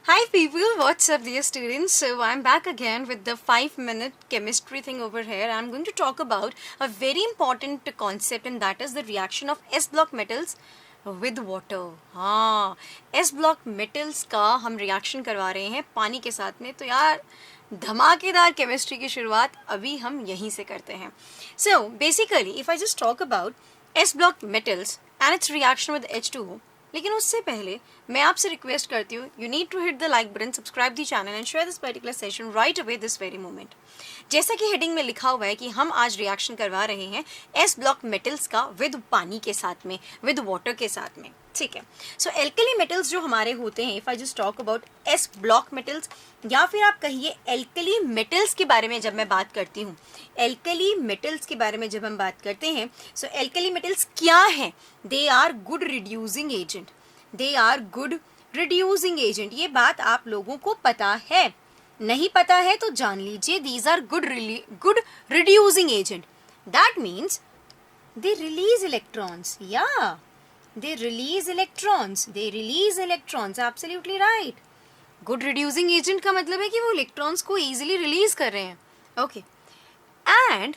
Hi people, what's up dear students? So I'm back again with the 5-minute chemistry thing over here. I'm going to talk about a very important concept and that is the reaction of S block metals with water. हाँ, S block metals का हम reaction करवा रहे हैं पानी के साथ में. तो यार धमाकेदार केमिस्ट्री की शुरुआत अभी हम यहीं से करते हैं. So basically if I just talk about S block metals and its reaction with H2O, लेकिन उससे पहले मैं आपसे रिक्वेस्ट करती हूँ you need to hit the like button, subscribe the channel and share this particular session right away this very moment. जैसा कि heading में लिखा हुआ है कि हम आज रिएक्शन करवा रहे हैं एस ब्लॉक मेटल्स का विद पानी के साथ में, विद वाटर के साथ में. ठीक है. सो एल्कली मेटल्स जो हमारे होते हैं, if I just talk about S block metals या फिर आप कहिए एल्कली मेटल्स के बारे में जब मैं बात करती हूँ, एल्कली मेटल्स के बारे में जब हम बात करते हैं, सो एल्कली मेटल्स क्या है? They are good reducing agent. They are good reducing agent. ये बात आप लोगों को पता है? नहीं पता है तो जान लीजिए. These are good reducing agent. That means they release electrons. या they release electrons. They release electrons. Absolutely right. Good reducing agent का मतलब है कि वो इलेक्ट्रॉन्स को easily रिलीज कर रहे हैं. ओके. एंड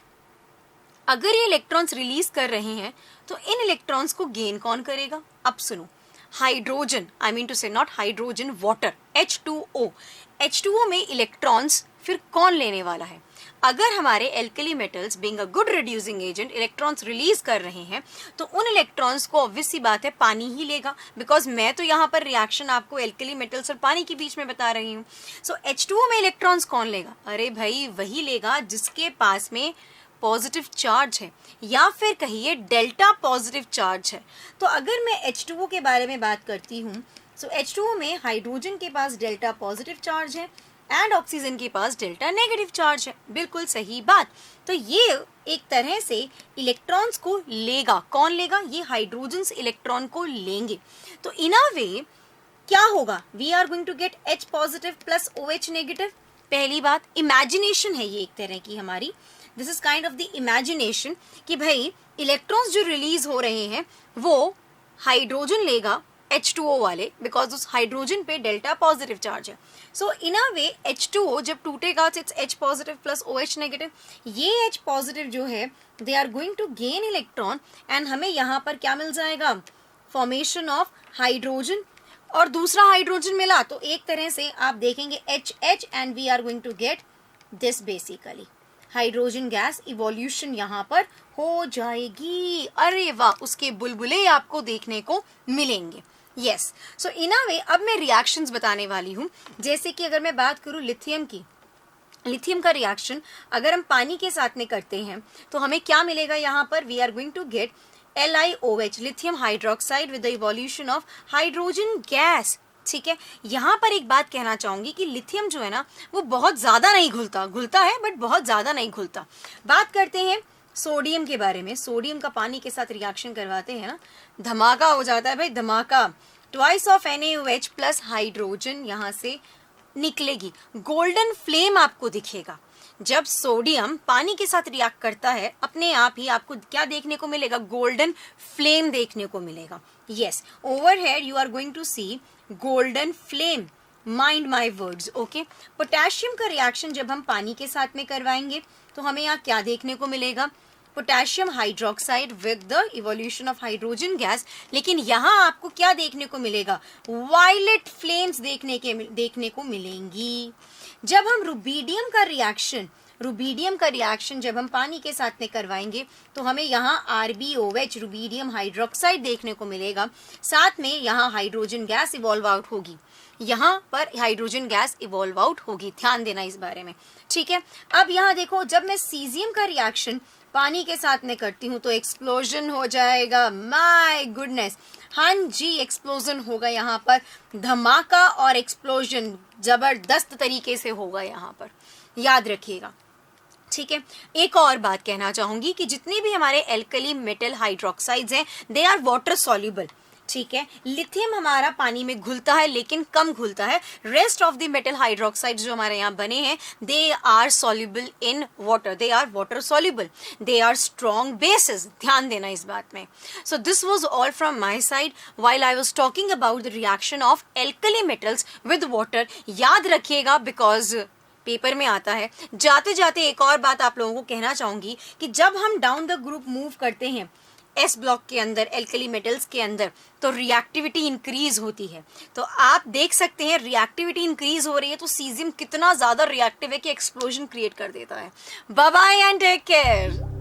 अगर ये इलेक्ट्रॉन्स रिलीज कर रहे हैं तो इन इलेक्ट्रॉन्स को गेन कौन करेगा? अब सुनो. हाइड्रोजन, आई मीन टू से not hydrogen, water, H2O. H2O में इलेक्ट्रॉन्स फिर कौन लेने वाला है? अगर हमारे alkali metals being a good reducing agent electrons release कर रहे हैं तो उन इलेक्ट्रॉन्स को ऑब्वियस सी बात है पानी ही लेगा. बिकॉज मैं तो यहाँ पर रिएक्शन आपको एल्कली मेटल्स और पानी के बीच में बता रही हूँ. सो H2O में इलेक्ट्रॉन्स कौन लेगा? अरे भाई वही लेगा जिसके पास में पॉजिटिव चार्ज है या फिर कहिए डेल्टा पॉजिटिव चार्ज है. तो अगर मैं H2O के बारे में बात करती हूँ, सो H2O में हाइड्रोजन के पास डेल्टा पॉजिटिव चार्ज है एंड ऑक्सीजन के पास डेल्टा नेगेटिव चार्ज है. बिल्कुल सही बात. तो ये एक तरह से इलेक्ट्रॉन्स को लेगा. कौन लेगा? ये हाइड्रोजन इलेक्ट्रॉन को लेंगे. तो इन अ वे क्या होगा? We are going to get H positive plus OH negative. पहली बात, इमेजिनेशन है ये एक तरह की हमारी. This is kind of the imagination कि भाई इलेक्ट्रॉन्स जो रिलीज हो रहे हैं वो हाइड्रोजन लेगा H2O वाले, बिकॉज उस हाइड्रोजन पे डेल्टा पॉजिटिव चार्ज है. सो इन अ वे H2O जब टूटेगा it's H positive plus OH negative. ये H पॉजिटिव जो है they are going to gain electron and हमें यहाँ पर क्या मिल जाएगा? Formation of hydrogen. और दूसरा हाइड्रोजन मिला तो एक तरह से आप देखेंगे HH and we are going to get this. Basically hydrogen gas evolution यहाँ पर हो जाएगी. अरे वाह, उसके बुलबुले आपको देखने को मिलेंगे. यस. सो इन अ वे अब मैं रिएक्शंस बताने वाली हूँ. जैसे कि अगर मैं बात करूँ लिथियम की, लिथियम का रिएक्शन अगर हम पानी के साथ में करते हैं तो हमें क्या मिलेगा? यहाँ पर we are going to get LiOH, lithium hydroxide with the evolution of hydrogen gas. ठीक है. यहाँ पर एक बात कहना चाहूंगी कि लिथियम जो है ना वो बहुत ज्यादा नहीं घुलता. घुलता है बट बहुत ज्यादा नहीं घुलता. बात करते हैं सोडियम के बारे में. सोडियम का पानी के साथ रिएक्शन करवाते हैं ना, धमाका हो जाता है भाई, धमाका. Twice of NaOH plus hydrogen यहाँ से निकलेगी. गोल्डन फ्लेम आपको दिखेगा. जब सोडियम पानी के साथ रिएक्ट करता है अपने आप ही आपको क्या देखने को मिलेगा? गोल्डन फ्लेम देखने को मिलेगा. Yes, over here you are going to see golden flame. Mind my words. Okay. Potassium का रिएक्शन जब हम पानी के साथ में करवाएंगे तो हमें यहाँ क्या देखने को मिलेगा? Potassium hydroxide with the evolution of hydrogen gas. लेकिन यहाँ आपको क्या देखने को मिलेगा? वायलेट फ्लेम्स देखने को मिलेंगी. जब हम रुबीडियम का रिएक्शन जब हम पानी के साथ में करवाएंगे तो हमें यहाँ RbOH, रुबीडियम हाइड्रोक्साइड देखने को मिलेगा. साथ में यहाँ हाइड्रोजन गैस इवॉल्व आउट होगी. यहाँ पर हाइड्रोजन गैस इवॉल्व आउट होगी. ध्यान देना इस बारे में. ठीक है. अब यहाँ देखो, जब मैं सीजियम का रिएक्शन पानी के साथ में करती हूँ तो एक्सप्लोजन हो जाएगा. My goodness. हाँ जी, एक्सप्लोजन होगा यहाँ पर. धमाका और एक्सप्लोजन जबरदस्त तरीके से होगा यहाँ पर. याद रखिएगा. ठीक है. एक और बात कहना चाहूंगी कि जितने भी हमारे एल्कली मेटल हाइड्रोक्साइड्स हैं दे आर वाटर सॉल्युबल. ठीक है, लिथियम हमारा पानी में घुलता है लेकिन कम घुलता है. Rest of the metal hydroxide जो हमारे यहाँ बने हैं, they are soluble in water, they are water soluble, they are strong bases. ध्यान देना इस बात में. So this was all from my side while I was talking about the reaction of alkali metals with water. याद रखिएगा because paper में आता है. जाते जाते एक और बात आप लोगों को कहना चाहूंगी कि जब हम डाउन द ग्रुप मूव करते हैं एस ब्लॉक के अंदर, एल्कली मेटल्स के अंदर, तो रिएक्टिविटी इंक्रीज होती है. तो आप देख सकते हैं रिएक्टिविटी इंक्रीज हो रही है तो सीजियम कितना ज्यादा रिएक्टिव है कि एक्सप्लोजन क्रिएट कर देता है. Bye bye and take care.